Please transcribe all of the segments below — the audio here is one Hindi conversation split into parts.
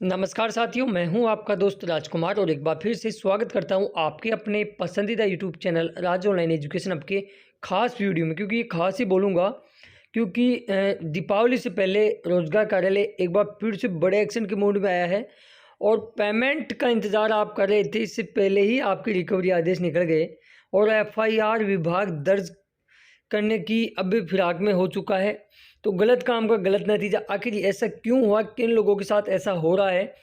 नमस्कार साथियों, मैं हूं आपका दोस्त राजकुमार और एक बार फिर से स्वागत करता हूं आपके अपने पसंदीदा यूट्यूब चैनल राज ऑनलाइन एजुकेशन अब के खास वीडियो में। क्योंकि ये खास ही बोलूँगा क्योंकि दीपावली से पहले रोजगार कार्यालय एक बार फिर से बड़े एक्शन के मूड में आया है और पेमेंट का इंतज़ार आप कर रहे थे। इससे पहले ही आपके रिकवरी आदेश निकल गए और एफआईआर विभाग दर्ज करने की अभी फिराक में हो चुका है। तो गलत काम का गलत नतीजा, आखिर ऐसा क्यों हुआ, किन लोगों के साथ ऐसा हो रहा है?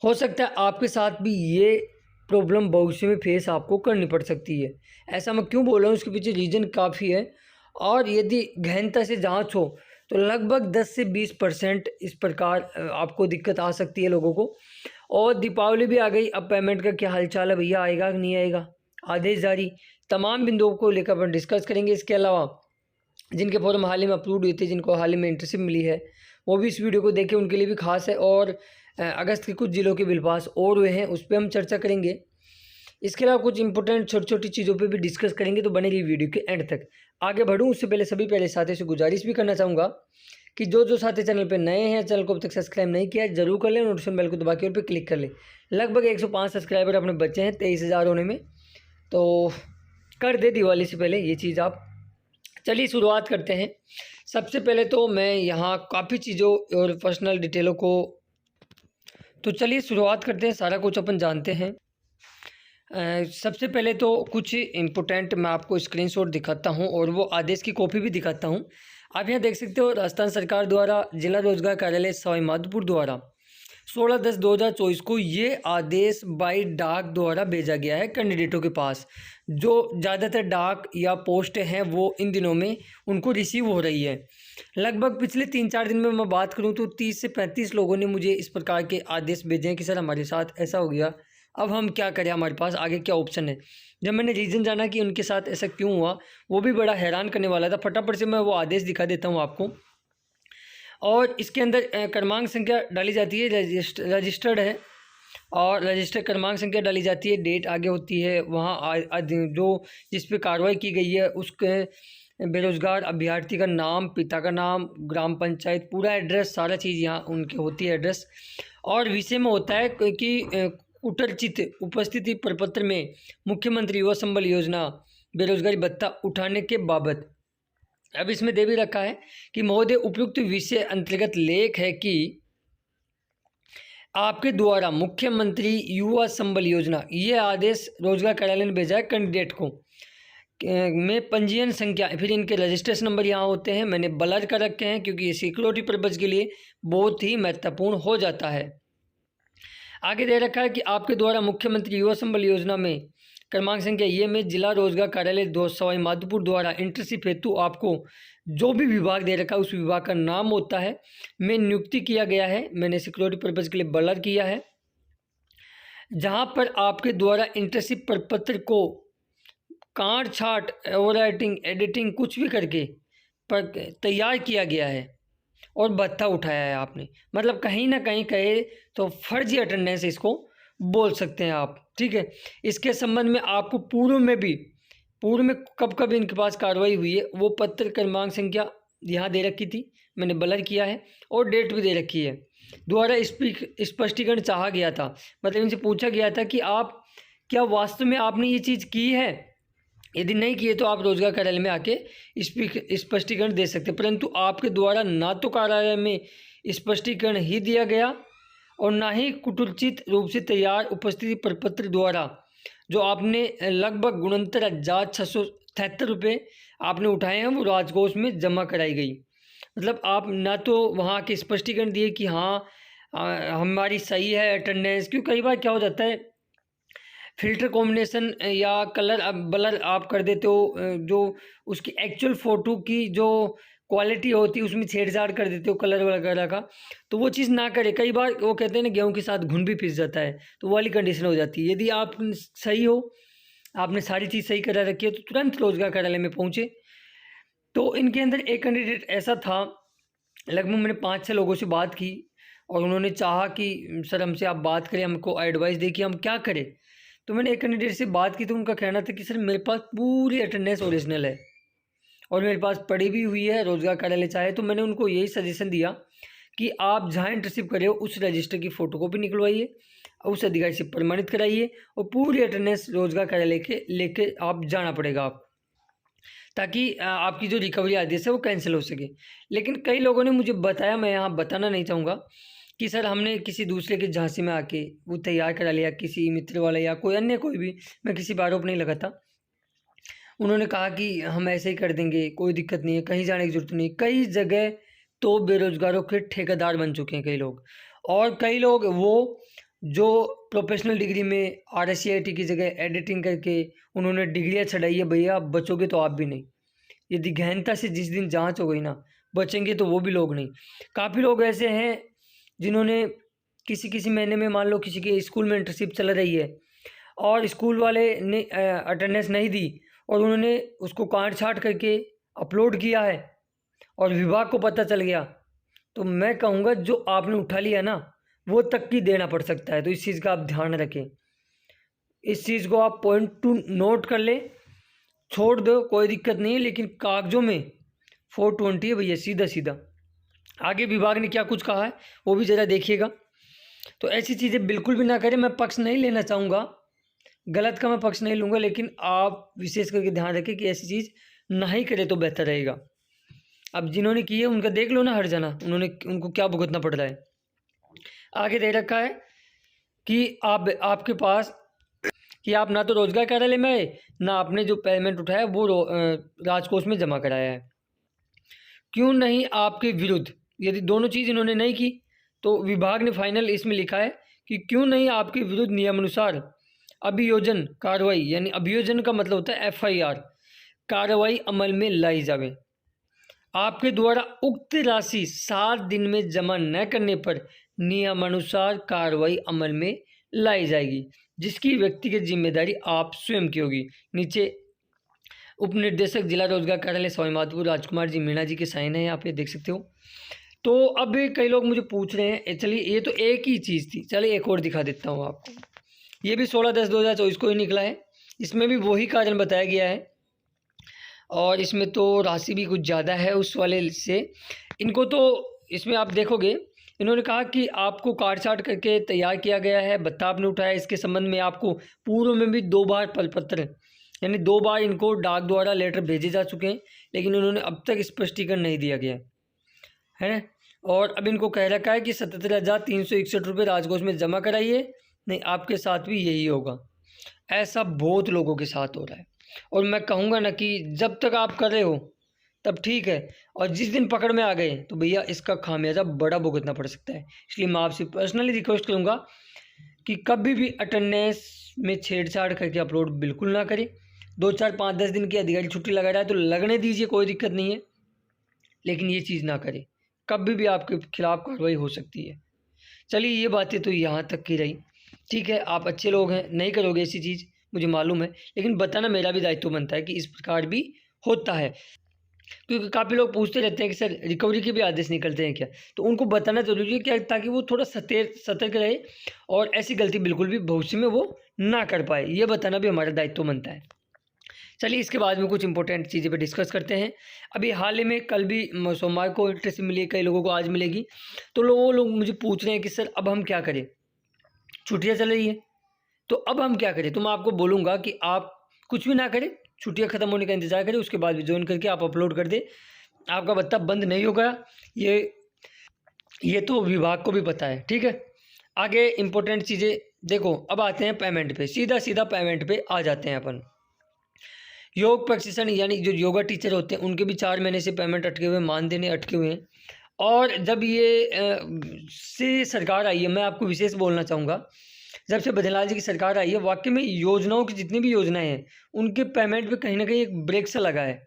हो सकता है आपके साथ भी ये प्रॉब्लम भविष्य में फेस आपको करनी पड़ सकती है। ऐसा मैं क्यों बोल रहा हूँ, उसके पीछे रीज़न काफ़ी है और यदि गहनता से जांच हो तो लगभग 10 से 20% इस प्रकार आपको दिक्कत आ सकती है लोगों को। और दीपावली भी आ गई, अब पेमेंट का क्या हालचाल है भैया, आएगा कि नहीं आएगा, आदेश जारी, तमाम बिंदुओं को लेकर अपन डिस्कस करेंगे। इसके अलावा जिनके फॉर्म हाल ही में अपलोड हुए थे, जिनको हाल ही में इंटर्नशिप मिली है, वो भी इस वीडियो को देखें, उनके लिए भी खास है। और अगस्त के कुछ जिलों के बिल पास और हुए हैं, उस पर हम चर्चा करेंगे। इसके अलावा कुछ इंपॉर्टेंट छोटी छोटी चीज़ों पे भी डिस्कस करेंगे। तो बने रहिए वीडियो के एंड तक। आगे बढ़ूँ उससे पहले सभी पहले साथियों से गुजारिश भी करना चाहूँगा कि जो साथी चैनल पे नए हैं, चैनल को अब तक सब्सक्राइब नहीं किया है जरूर कर लें, नोटिफिकेशन बेल को दबा के और पे क्लिक कर लें। लगभग 105 सब्सक्राइबर अपने बच्चे हैं 23,000 होने में, तो कर दे दिवाली से पहले ये चीज़ आप। चलिए शुरुआत करते हैं। सबसे पहले तो मैं यहाँ काफ़ी चीज़ों और पर्सनल डिटेलों को, तो चलिए शुरुआत करते हैं, सारा कुछ अपन जानते हैं। सबसे पहले तो कुछ इम्पोर्टेंट मैं आपको स्क्रीनशॉट दिखाता हूँ और वो आदेश की कॉपी भी दिखाता हूँ। आप यहाँ देख सकते हो, राजस्थान सरकार द्वारा जिला रोजगार कार्यालय सवाई माधोपुर द्वारा 16/10/2024 को ये आदेश बाई डाक द्वारा भेजा गया है कैंडिडेटों के पास। जो ज़्यादातर डाक या पोस्ट हैं वो इन दिनों में उनको रिसीव हो रही है। लगभग पिछले 3-4 दिन में मैं बात करूं तो 30 से 35 लोगों ने मुझे इस प्रकार के आदेश भेजे हैं कि सर हमारे साथ ऐसा हो गया, अब हम क्या करें, हमारे पास आगे क्या ऑप्शन है। जब मैंने रीज़न जाना कि उनके साथ ऐसा क्यों हुआ, वो भी बड़ा हैरान करने वाला था। फटाफट से मैं वो आदेश दिखा देता हूँ आपको। और इसके अंदर क्रमांक संख्या डाली जाती है, रजिस्टर्ड है और रजिस्टर क्रमांक संख्या डाली जाती है, डेट आगे होती है, वहाँ जो जिस पे कार्रवाई की गई है उसके बेरोजगार अभ्यर्थी का नाम, पिता का नाम, ग्राम पंचायत, पूरा एड्रेस, सारा चीज़ यहाँ उनकी होती है एड्रेस। और विषय में होता है कि उटरचित उपस्थिति प्रपत्र में मुख्यमंत्री युवा संबल योजना बेरोजगारी भत्ता उठाने के बाबत। अब इसमें दे भी रखा है कि महोदय उपयुक्त विषय अंतर्गत लेख है कि आपके द्वारा मुख्यमंत्री युवा संबल योजना, ये आदेश रोजगार कार्यालय ने भेजा है कैंडिडेट को में पंजीयन संख्या, फिर इनके रजिस्ट्रेशन नंबर यहाँ होते हैं, मैंने ब्लर कर रखे हैं क्योंकि ये सिक्योरिटी पर्पज़ के लिए बहुत ही महत्वपूर्ण हो जाता है। आगे दे रखा है कि आपके द्वारा मुख्यमंत्री युवा संबल योजना में क्रमांक संख्या ये में जिला रोजगार कार्यालय सवाई माधोपुर द्वारा इंटर्नशिप हेतु आपको जो भी विभाग दे रखा है उस विभाग का नाम होता है, में नियुक्ति किया गया है, मैंने सिक्योरिटी पर्पज़ के लिए ब्लर किया है। जहाँ पर आपके द्वारा इंटर्नशिप प्रपत्र को काट छाट, ओवर राइटिंग, एडिटिंग कुछ भी करके पर तैयार किया गया है और भत्ता उठाया है आपने, मतलब कहीं ना कहीं कहे तो फर्जी अटेंडेंस इसको बोल सकते हैं आप, ठीक है। इसके संबंध में आपको पूर्व में कब कब इनके पास कार्रवाई हुई है वो पत्र क्रमांक संख्या यहाँ दे रखी थी, मैंने ब्लर किया है, और डेट भी दे रखी है। द्वारा स्पष्टीकरण चाहा गया था, मतलब इनसे पूछा गया था कि आप क्या वास्तव में आपने ये चीज़ की है, यदि नहीं किए तो आप रोजगार कार्यालय में आके स्पष्टीकरण दे सकते, परंतु आपके द्वारा ना तो कार्यालय में स्पष्टीकरण ही दिया गया और ना ही कुटुचित रूप से तैयार उपस्थिति प्रपत्र द्वारा जो आपने लगभग 69,673 रुपये आपने उठाए हैं वो राजकोष में जमा कराई गई। मतलब आप ना तो वहाँ के स्पष्टीकरण दिए कि हाँ हमारी सही है अटेंडेंस, क्योंकि कई बार क्या हो जाता है फिल्टर कॉम्बिनेशन या कलर अब ब्लर आप कर देते हो, जो उसकी एक्चुअल फ़ोटो की जो क्वालिटी होती है उसमें छेड़छाड़ कर देते हो कलर वगैरह का, तो वो चीज़ ना करें। कई बार वो कहते हैं ना गेहूं के साथ घुन भी पिस जाता है, तो वो वाली कंडीशन हो जाती है। यदि आप सही हो, आपने सारी चीज़ सही करा रखी है, तो तुरंत रोजगार कार्यालय में पहुँचे। तो इनके अंदर एक कैंडिडेट ऐसा था, लगभग मैंने 5-6 लोगों से बात की और उन्होंने चाहा कि सर हमसे आप बात करें, हमको एडवाइस दें कि हम क्या करें। तो मैंने एक कैंडिडेट से बात की तो उनका कहना था कि सर मेरे पास पूरी अटेंडेंस ओरिजिनल है और मेरे पास पड़ी भी हुई है, रोजगार कार्यालय चाहे। तो मैंने उनको यही सजेशन दिया कि आप जहाँ इंटर्नशिप कर रहे हो उस रजिस्टर की फ़ोटोकॉपी निकलवाइए, उस अधिकारी से प्रमाणित कराइए और पूरी अटेंडेंस रोजगार कार्यालय लेके आप जाना पड़ेगा आप, ताकि आपकी जो रिकवरी आदेश है वो कैंसिल हो सके। लेकिन कई लोगों ने मुझे बताया, मैं यहाँ बताना नहीं चाहूँगा, कि सर हमने किसी दूसरे के झांसे में आके वो तैयार करा लिया, किसी मित्र वाला या कोई अन्य कोई भी, मैं किसी पर आरोप नहीं लगाता। उन्होंने कहा कि हम ऐसे ही कर देंगे, कोई दिक्कत नहीं है, कहीं जाने की ज़रूरत नहीं। कई जगह तो बेरोज़गारों के ठेकेदार बन चुके हैं कई लोग, और कई लोग वो जो प्रोफेशनल डिग्री में RSCIT की जगह एडिटिंग करके उन्होंने डिग्रियाँ छड़ाई है, भैया बचोगे तो आप भी नहीं। यदि गहनता से जिस दिन जाँच हो गई ना, बचेंगे तो वो भी लोग नहीं। काफ़ी लोग ऐसे हैं जिन्होंने किसी महीने में, मान लो किसी के स्कूल में इंटर्नशिप चल रही है और स्कूल वाले ने अटेंडेंस नहीं दी और उन्होंने उसको काट-छाँट करके अपलोड किया है और विभाग को पता चल गया, तो मैं कहूँगा जो आपने उठा लिया ना, वो तक की देना पड़ सकता है। तो इस चीज़ का आप ध्यान रखें। इस चीज़ को आप पॉइंट टू नोट कर लें, छोड़ दो कोई दिक्कत नहीं है, लेकिन कागज़ों में 420 है भैया, सीधा-सीधा। आगे विभाग ने क्या कुछ कहा है वो भी ज़रा देखिएगा। तो ऐसी चीज़ें बिल्कुल भी ना करें। मैं पक्ष नहीं लेना चाहूँगा, गलत का मैं पक्ष नहीं लूँगा, लेकिन आप विशेष करके ध्यान रखें कि ऐसी चीज़ ना ही करें तो बेहतर रहेगा। अब जिन्होंने की है उनका देख लो ना, हर जना उनको क्या भुगतना पड़ रहा है। आगे दे रखा है कि आपके पास कि आप ना तो रोजगार कार्यालय में आए, ना आपने जो पेमेंट उठाया वो राजकोष में जमा कराया है। क्यों नहीं आपके विरुद्ध, यदि दोनों चीज़ इन्होंने नहीं की तो विभाग ने फाइनल इसमें लिखा है कि क्यों नहीं आपके विरुद्ध नियमानुसार अभियोजन कार्रवाई, यानी अभियोजन का मतलब होता है FIR, कार्रवाई अमल में लाई जावे। आपके द्वारा उक्त राशि 7 दिन में जमा न करने पर नियमानुसार कार्रवाई अमल में लाई जाएगी, जिसकी व्यक्तिगत जिम्मेदारी आप स्वयं की होगी। नीचे उप निर्देशक जिला रोजगार कार्यालय स्वामीमाधोपुर राजकुमार जी मीणा जी के साइन है, यहाँ पे देख सकते हो। तो अब कई लोग मुझे पूछ रहे हैं, चलिए ये तो एक ही चीज़ थी, चलिए एक और दिखा देता हूँ आपको। ये भी 16/10/2024 को ही निकला है, इसमें भी वही कारण बताया गया है और इसमें तो राशि भी कुछ ज़्यादा है उस वाले से। इनको तो इसमें आप देखोगे, इन्होंने कहा कि आपको काट-छाँट करके तैयार किया गया है, भत्ता आपने उठाया। इसके संबंध में आपको पूर्व में भी 2 बार प्रपत्र, यानी 2 बार इनको डाक द्वारा लेटर भेजे जा चुके हैं, लेकिन उन्होंने अब तक स्पष्टीकरण नहीं दिया गया है ना। और अब इनको कह रखा है कि 77,361 रुपये राजकोष में जमा कराइए, नहीं आपके साथ भी यही होगा। ऐसा बहुत लोगों के साथ हो रहा है और मैं कहूँगा ना कि जब तक आप कर रहे हो तब ठीक है, और जिस दिन पकड़ में आ गए तो भैया इसका खामियाजा बड़ा भुगतना पड़ सकता है। इसलिए मैं आपसे पर्सनली रिक्वेस्ट करूँगा कि कभी भी अटेंडेंस में छेड़छाड़ करके अपलोड बिल्कुल ना करें। 2, 4, 5, 10 दिन की अधिकारी छुट्टी लगा रहा है तो लगने दीजिए, कोई दिक्कत नहीं है, लेकिन ये चीज़ ना करें, कभी भी आपके खिलाफ कार्रवाई हो सकती है। चलिए ये बातें तो यहाँ तक की रही, ठीक है, आप अच्छे लोग हैं, नहीं करोगे ऐसी चीज़ मुझे मालूम है, लेकिन बताना मेरा भी दायित्व बनता है कि इस प्रकार भी होता है। क्योंकि काफ़ी लोग पूछते रहते हैं कि सर रिकवरी के भी आदेश निकलते हैं क्या, तो उनको बताना ज़रूरी है क्या, ताकि वो थोड़ा सतर्क रहे और ऐसी गलती बिल्कुल भी भविष्य में वो ना कर पाए, ये बताना भी हमारा दायित्व बनता है। चलिए इसके बाद में कुछ इंपॉर्टेंट चीज़ें पे डिस्कस करते हैं। अभी हाल ही में कल भी सोमवार को इंटरेस्ट मिली है, कई लोगों को आज मिलेगी, तो वो लोग मुझे पूछ रहे हैं कि सर अब हम क्या करें, छुट्टियाँ चल रही है तो अब हम क्या करें। तो मैं आपको बोलूँगा कि आप कुछ भी ना करें, छुट्टियाँ ख़त्म होने का इंतज़ार करें, उसके बाद भी ज्वाइन करके आप अपलोड कर दें, आपका भत्ता बंद नहीं होगा। ये तो विभाग को भी पता है, ठीक है। आगे इंपॉर्टेंट चीज़ें देखो, अब आते हैं पेमेंट पे, सीधा पेमेंट पे आ जाते हैं अपन। योग प्रशिक्षण यानी जो योगा टीचर होते हैं उनके भी 4 महीने से पेमेंट अटके हुए, मानदेय अटके हुए हैं। और जब ये से सरकार आई है, मैं आपको विशेष बोलना चाहूँगा, जब से बद्रीलाल जी की सरकार आई है, वाकई में योजनाओं की जितनी भी योजनाएं हैं उनके पेमेंट पे कहीं ना कहीं एक ब्रेक सा लगा है।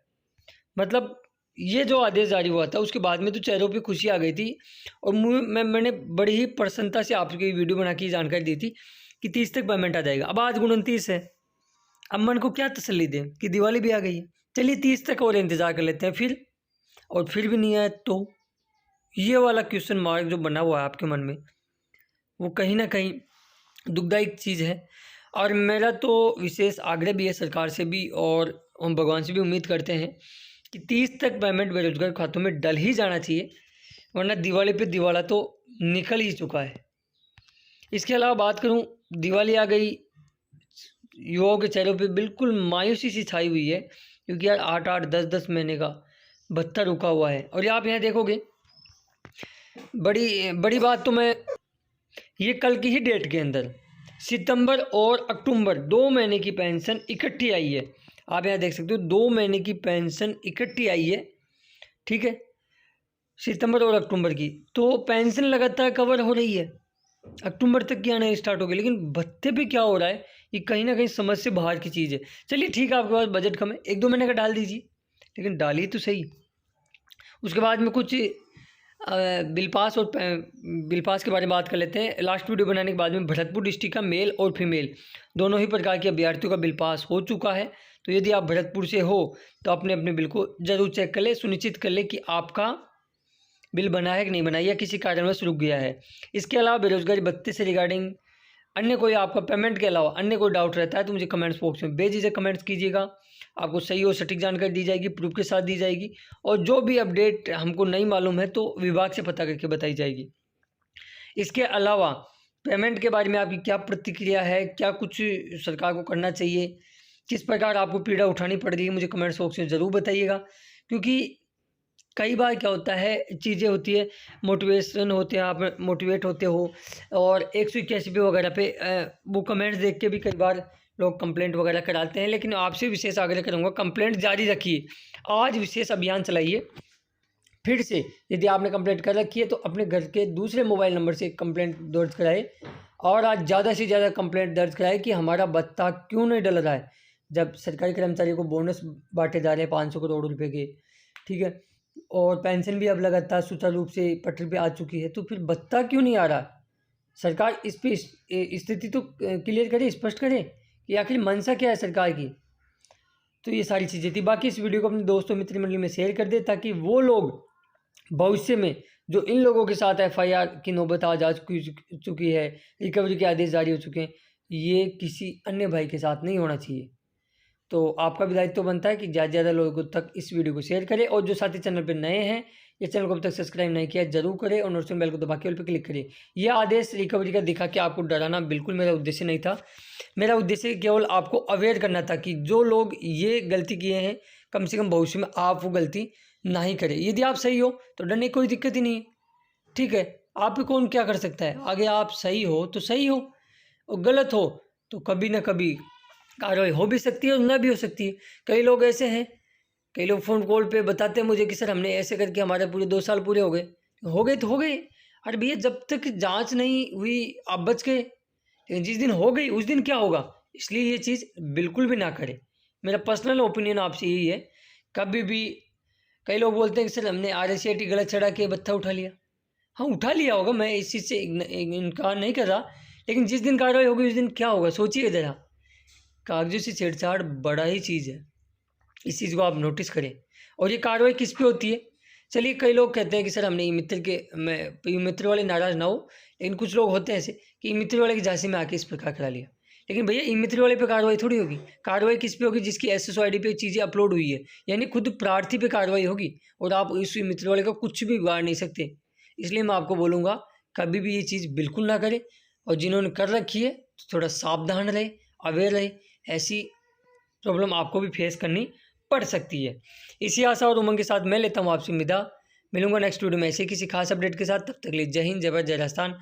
मतलब ये जो आदेश जारी हुआ था उसके बाद में तो चेहरों पे खुशी आ गई थी और मैंने बड़ी ही प्रसन्नता से आपकी वीडियो बना के जानकारी दी थी कि 30 तक पेमेंट आ जाएगा। अब आज 29 है, अब मन को क्या तसल्ली दें कि दिवाली भी आ गई है, चलिए 30 तक और इंतज़ार कर लेते हैं फिर भी नहीं आया तो ये वाला क्वेश्चन मार्क जो बना हुआ है आपके मन में, वो कहीं ना कहीं दुखदायक चीज़ है। और मेरा तो विशेष आग्रह भी है सरकार से भी, और हम भगवान से भी उम्मीद करते हैं कि 30 तक पेमेंट बेरोजगार खातों में डल ही जाना चाहिए। वरना दिवाली पे दिवाला तो निकल ही चुका है। इसके अलावा बात करूं, दिवाली आ गई, युवाओं के चेहरों पे बिल्कुल मायूसी सी छाई हुई है, क्योंकि यार 8-8 10-10 महीने का भत्ता रुका हुआ है। और ये आप यहाँ देखोगे, बड़ी बड़ी बात तो मैं ये कल की ही डेट के अंदर सितंबर और अक्टूबर 2 महीने की पेंशन इकट्ठी आई है। आप यहाँ देख सकते हो 2 महीने की पेंशन इकट्ठी आई है, ठीक है, सितंबर और अक्टूबर की। तो पेंशन लगातार कवर हो रही है, अक्टूबर तक की आना स्टार्ट हो गई, लेकिन भत्ते पे क्या हो रहा है, ये कहीं ना कहीं समझ से बाहर की चीज़ है। चलिए ठीक है, आपके पास बजट कम है, 1-2 महीने का डाल दीजिए, लेकिन डालिए तो सही। उसके बाद में कुछ बिल पास और बिल पास के बारे में बात कर लेते हैं। लास्ट वीडियो बनाने के बाद में भरतपुर डिस्ट्रिक्ट का मेल और फीमेल दोनों ही प्रकार के अभ्यर्थियों का बिल पास हो चुका है। तो यदि आप भरतपुर से हो तो अपने अपने बिल को ज़रूर चेक कर ले, सुनिश्चित कर ले कि आपका बिल बना है कि नहीं बना, या किसी कारणवश रुक गया है। इसके अलावा बेरोजगारी भत्ते से रिगार्डिंग अन्य कोई आपका पेमेंट के अलावा अन्य कोई डाउट रहता है तो मुझे कमेंट्स बॉक्स में बेझिझक कमेंट्स कीजिएगा। आपको सही और सटीक जानकारी दी जाएगी, प्रूफ के साथ दी जाएगी, और जो भी अपडेट हमको नहीं मालूम है तो विभाग से पता करके बताई जाएगी। इसके अलावा पेमेंट के बारे में आपकी क्या प्रतिक्रिया है, क्या कुछ सरकार को करना चाहिए, किस प्रकार आपको पीड़ा उठानी पड़ रही है, मुझे कमेंट्स बॉक्स में ज़रूर बताइएगा। क्योंकि कई बार क्या होता है, चीज़ें होती है, मोटिवेशन होते हैं, आप मोटिवेट होते हो, और 181 पे वगैरह पे वो कमेंट्स देख के भी कई बार लोग कंप्लेंट वगैरह कराते हैं। लेकिन आपसे विशेष आग्रह करूँगा, कंप्लेंट जारी रखिए। आज विशेष अभियान चलाइए फिर से। यदि आपने कंप्लेंट कर रखी है तो अपने घर के दूसरे मोबाइल नंबर से कंप्लेंट दर्ज कराए, और आज ज़्यादा से ज़्यादा कंप्लेंट दर्ज कराए कि हमारा भत्ता क्यों नहीं डल रहा है। जब सरकारी कर्मचारियों को बोनस बांटे जा रहे हैं 500 करोड़ रुपए के, ठीक है, और पेंशन भी अब लगातार सुचारू रूप से पटरी पे आ चुकी है, तो फिर भत्ता क्यों नहीं आ रहा? सरकार इस पे स्थिति तो क्लियर करे, स्पष्ट करे कि आखिर मंशा क्या है सरकार की। तो ये सारी चीज़ें थी। बाकी इस वीडियो को अपने दोस्तों मित्र मंडली में शेयर कर दे, ताकि वो लोग भविष्य में जो इन लोगों के साथ FIR की नौबत आज आ चुकी है, रिकवरी के आदेश जारी हो चुके हैं, ये किसी अन्य भाई के साथ नहीं होना चाहिए। तो आपका भी दायित्व बनता है कि ज़्यादा से ज़्यादा लोगों तक इस वीडियो को शेयर करें, और जो साथी चैनल पर नए हैं, इस चैनल को अब तक सब्सक्राइब नहीं किया जरूर करें, और नोटिफिकेशन बेल को दबा के ऑल पे क्लिक करें। यह आदेश रिकवरी का दिखा के आपको डराना बिल्कुल मेरा उद्देश्य नहीं था। मेरा उद्देश्य केवल आपको अवेयर करना था कि जो लोग ये गलती किए हैं, कम से कम भविष्य में आप वो गलती ना ही करें। यदि आप सही हो तो डरने की कोई दिक्कत ही नहीं है, ठीक है। आप पे कौन क्या कर सकता है, आगे आप सही हो तो सही हो, और गलत हो तो कभी ना कभी कार्रवाई हो भी सकती है और ना भी हो सकती है। कई लोग ऐसे हैं, कई लोग फ़ोन कॉल पे बताते हैं मुझे कि सर हमने ऐसे करके हमारे पूरे 2 साल पूरे हो गए। हो गए तो हो गए। अरे भैया, जब तक जांच नहीं हुई आप बच गए, लेकिन जिस दिन हो गई उस दिन क्या होगा? इसलिए ये चीज़ बिल्कुल भी ना करें। मेरा पर्सनल ओपिनियन आपसे यही है। कभी भी कई लोग बोलते हैं कि सर हमने RSCIT गलत चढ़ा के भत्ता उठा लिया। हाँ, उठा लिया होगा, मैं इस चीज़ से इनकार नहीं कर रहा, लेकिन जिस दिन कार्रवाई होगी उस दिन क्या होगा सोचिए ज़रा। कागज़ों से छेड़छाड़ बड़ा ही चीज़ है, इस चीज़ को आप नोटिस करें। और ये कार्रवाई किस पे होती है? चलिए, कई लोग कहते हैं कि सर हमने ई-मित्र वाले नाराज़ ना हो, लेकिन कुछ लोग होते हैं ऐसे कि ई-मित्र वाले की झांसी में आके इस प्रकार करा लिया। लेकिन भैया, ई-मित्र वाले पे कार्रवाई थोड़ी होगी। कार्रवाई किस पे होगी? जिसकी SSO ID पे चीज़ें अपलोड हुई है, यानी खुद प्रार्थी पे कार्रवाई होगी, और आप इस ई-मित्र वाले का कुछ भी बिगाड़ नहीं सकते। इसलिए मैं आपको बोलूँगा, कभी भी ये चीज़ बिल्कुल ना करें, और जिन्होंने कर रखी है तो थोड़ा सावधान रहे, अवेयर रहे। ऐसी प्रॉब्लम आपको भी फेस करनी पड़ सकती है। इसी आशा और उमंग के साथ मैं लेता हूँ आपसे विदा। मिलूंगा नेक्स्ट वीडियो में ऐसे किसी खास अपडेट के साथ। तब तक के लिए जय हिंद, जय भारत, जय राजस्थान।